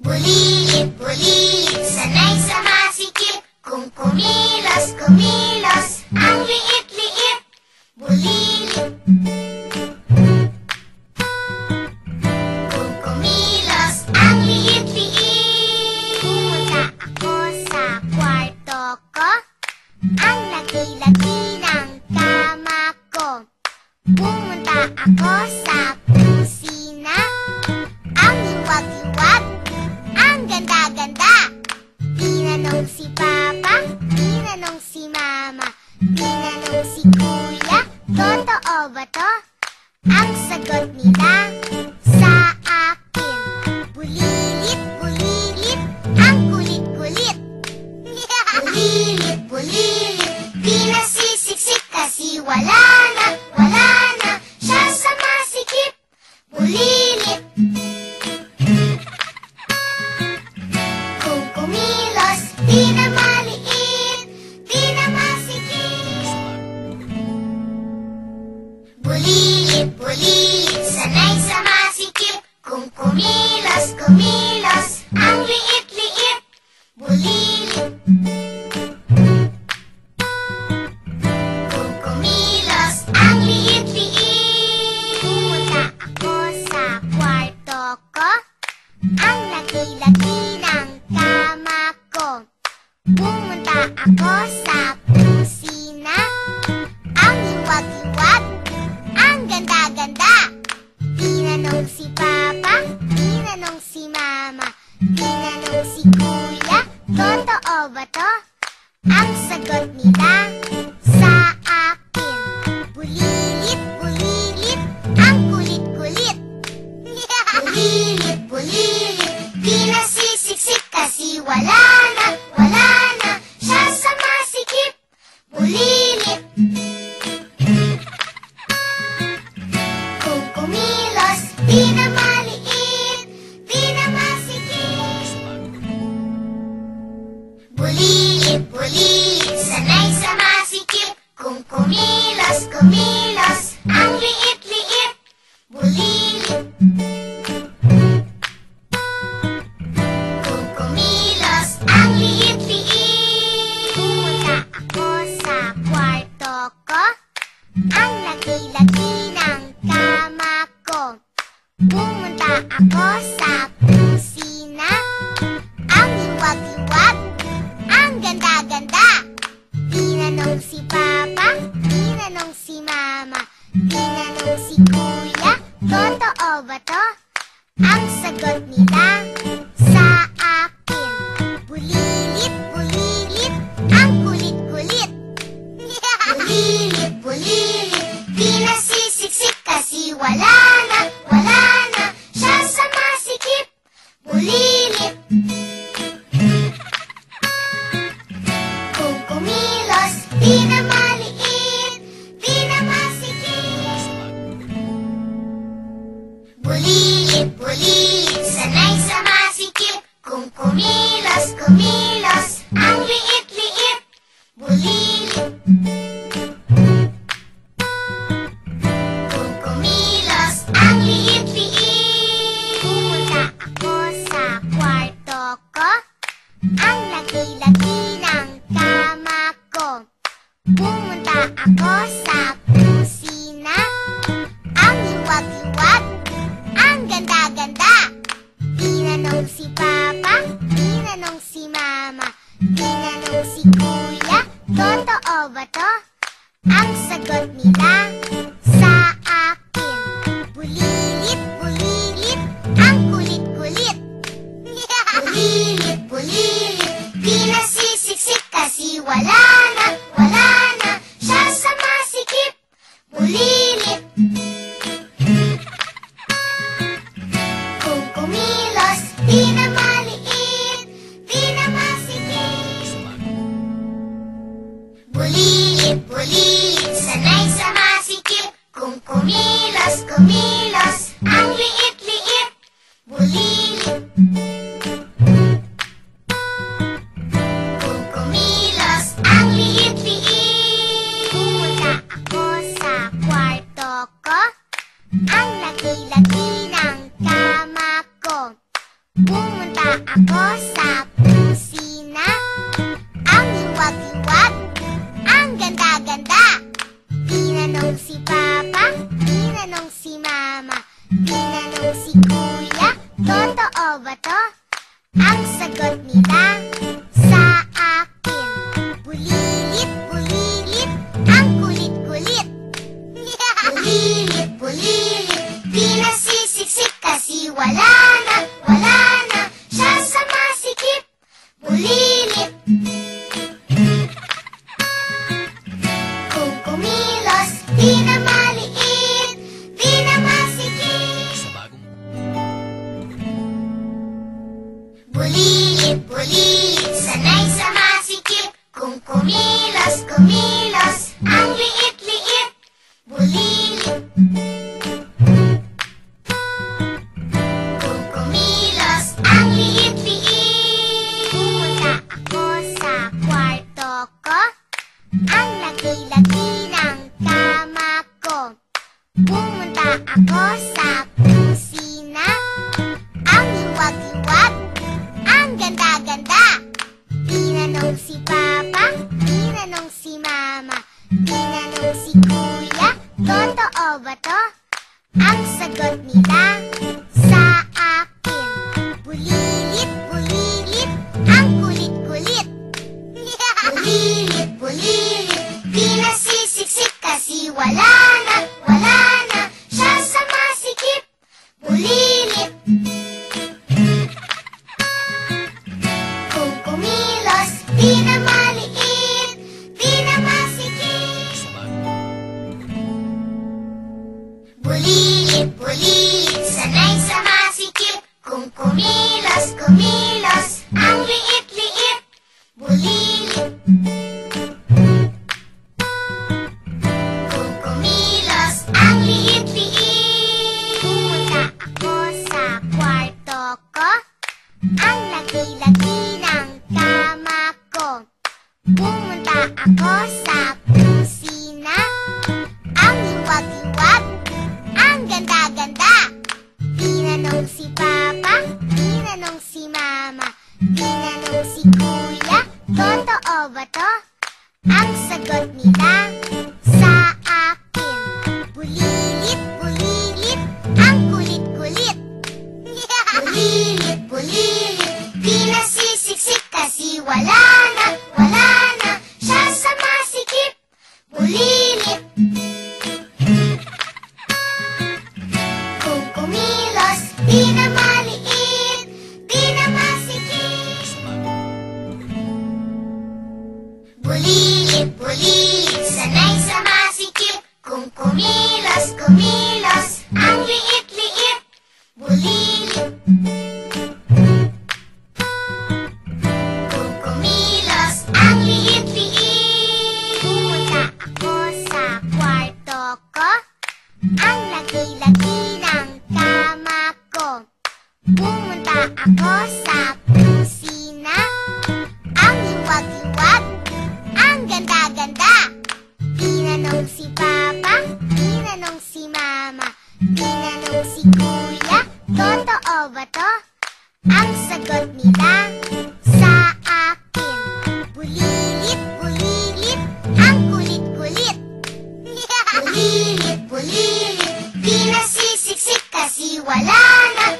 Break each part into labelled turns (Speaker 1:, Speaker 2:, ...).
Speaker 1: Bulilit-bulilit, sanay sa masikip. Kung kumilos, kumilos, ang liit-liit. Bulilit. Kung kumilos, ang liit-liit. Pumunta ako sa kwarto ko. Ang laki-laki ng kama ko. Pumunta ako sa kusina. Ang liwag-liwag, ang ganda-ganda. Tinanong si Papa, tinanong si Mama, tinanong si Kuya, totoo ba to? Ang sagot nila sa akin, bulilit, bulilit, ang kulit-kulit. Bulilit, bulilit, di nasisiksik kasi wala na siya sa masikip. Bulilit. Kung kumilos, di na maliit, di na masikip. Bulilit, bulilit, sanay sa masikip. Kung kumilos, kumilos, ang liit-liit. Bulilit. Kung kumilos, ang liit-liit. Pumunta ako sa kwarto ko. Ang laki-laki ng kama ko. Pumunta ako sa kusina. Ang liwag-liwag, ang ganda-ganda. Tinanong si Papa, tinanong si Mama, tinanong si Kuya, totoo ba to? Ang sagot nila sa akin, bulilit, bulilit, ang kulit-kulit. Bulilit, bulilit, di nasisiksik kasi wala na siya sa masikip. Bulilit. Kung kumilos, di na maliit, di na masikip. Bulilit, bulilit, sanay sa masikip. Kung kumilos, kumilos, ang liit-liit. Bulilit. Kung kumilos, ang liit-liit. Pumunta ako sa kwarto ko. Ang laki-laki ng kama ko. Pumunta ako sa kusina. Ang liwag-liwag, ang ganda-ganda. Tinanong si Papa, tinanong si Mama, tinanong si Kuya, totoo ba to? Ang sagot nila sa akin, bulilit, bulilit, ang kulit-kulit. Bulilit, bulilit, di nasisiksik kasi wala na siya sa masikip. Bulilit. Kung kumilos, di na maliit, di na masikip. Bulilit, bulilit, sanay sa masikip. Kung kumilos, kumilos, ang liit-liit. Bulilit. Kung kumilos, ang liit-liit. Pumunta ako sa kwarto ko. Ang laki-laki ng kama ko. Pumunta ako sa kusina. Ang liwag-liwag, ang ganda-ganda. Tinanong si Papa, tinanong si Mama, tinanong si Kuya, totoo ba to? Ang sagot nila sa akin, bulilit, bulilit, ang kulit-kulit. Bulilit, bulilit, di nasisiksik kasi wala na siya sa masikip. Bulilit. Kung kumilos, di na maliit, di na masikip. Bulilit, bulilit, sanay sa masikip. Kung kumilos, kumilos, ang liit-liit. Bulilit. Kung kumilos, ang liit-liit. Pumunta ako sa kwarto ko. Ang laki-laki ng kama ko. Pumunta Tinanong si Papa, tinanong si Mama, tinanong si Kuya, totoo ba to? Ang sagot nila sa akin, bulilit, bulilit, ang kulit-kulit. Bulilit, bulilit, di nasisiksik kasi wala na siya sa masikip. Bulilit. Kung kumilos, di na maliit, di na masikip. Bulilit, bulilit, sanay sa masikip. Kung kumilos, kumilos, ang liit-liit. Bulilit. Kung kumilos, ang liit-liit. Pumunta ako sa kwarto ko, ang laki-laki ng kama ko. Pumunta ako sa kusina, ang liwag-liwag, ang ganda-ganda. Tinanong si Papa, tinanong si Mama, tinanong si Kuya, totoo ba to? Ang sagot nila sa akin, bulilit, bulilit, ang kulit-kulit. Bulilit, bulilit, di nasisiksik kasi wala na siya sa masikip. Bulilit. Kung kumilos, di na maliit, di na masikip. Bulilit, bulilit, sanay sa masikip. Kung kumilos, kumilos, ang liit-liit. Bulilit. Kung kumilos, ang liit-liit. Pumunta ako sa kwarto ko, ang laki-laki ng kama ko. Pumunta ako sa kusina, ang liwag-liwag, ang ganda-ganda. Tinanong si Papa, tinanong si Mama, tinanong si Kuya, totoo ba to? Ang sagot nila sa akin, bulilit, bulilit, ang kulit-kulit. Bulilit, bulilit, di nasisiksik kasi wala na siya sa masikip. Bulilit. Kung kumilos, di na maliit, di na masikip. Bulilit, bulilit, sanay sa masikip. Kung kumilos, kumilos, ang liit-liit. Bulilit. Kung kumilos, ang liit-liit. Pumunta ako sa kwarto ko, ang laki-laki ng kama ko. Pumunta ako sa kusina, ang liwag-liwag, ang ganda-ganda. Tinanong si Papa, tinanong si Mama, tinanong si Kuya, totoo ba to? Ang sagot nila sa akin, bulilit, bulilit, ang kulit-kulit. Bulilit, bulilit, di nasisiksik kasi wala na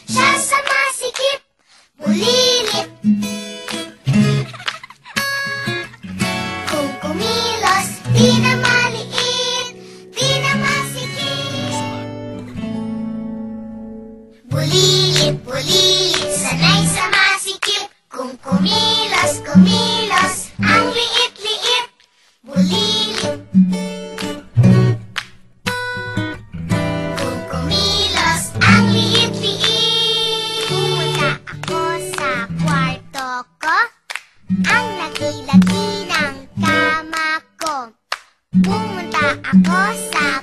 Speaker 1: siya sa masikip. Bulilit. Kung kumilos, di na maliit, di na masikip. Bulilit, bulilit, sanay sa masikip. Kung kumilos, kumilos, ang liit-liit. Bulilit. Kung kumilos, ang liit-liit. Pumunta ako sa kwarto ko, ang laki-laki ng kama ko. Pumunta ako sa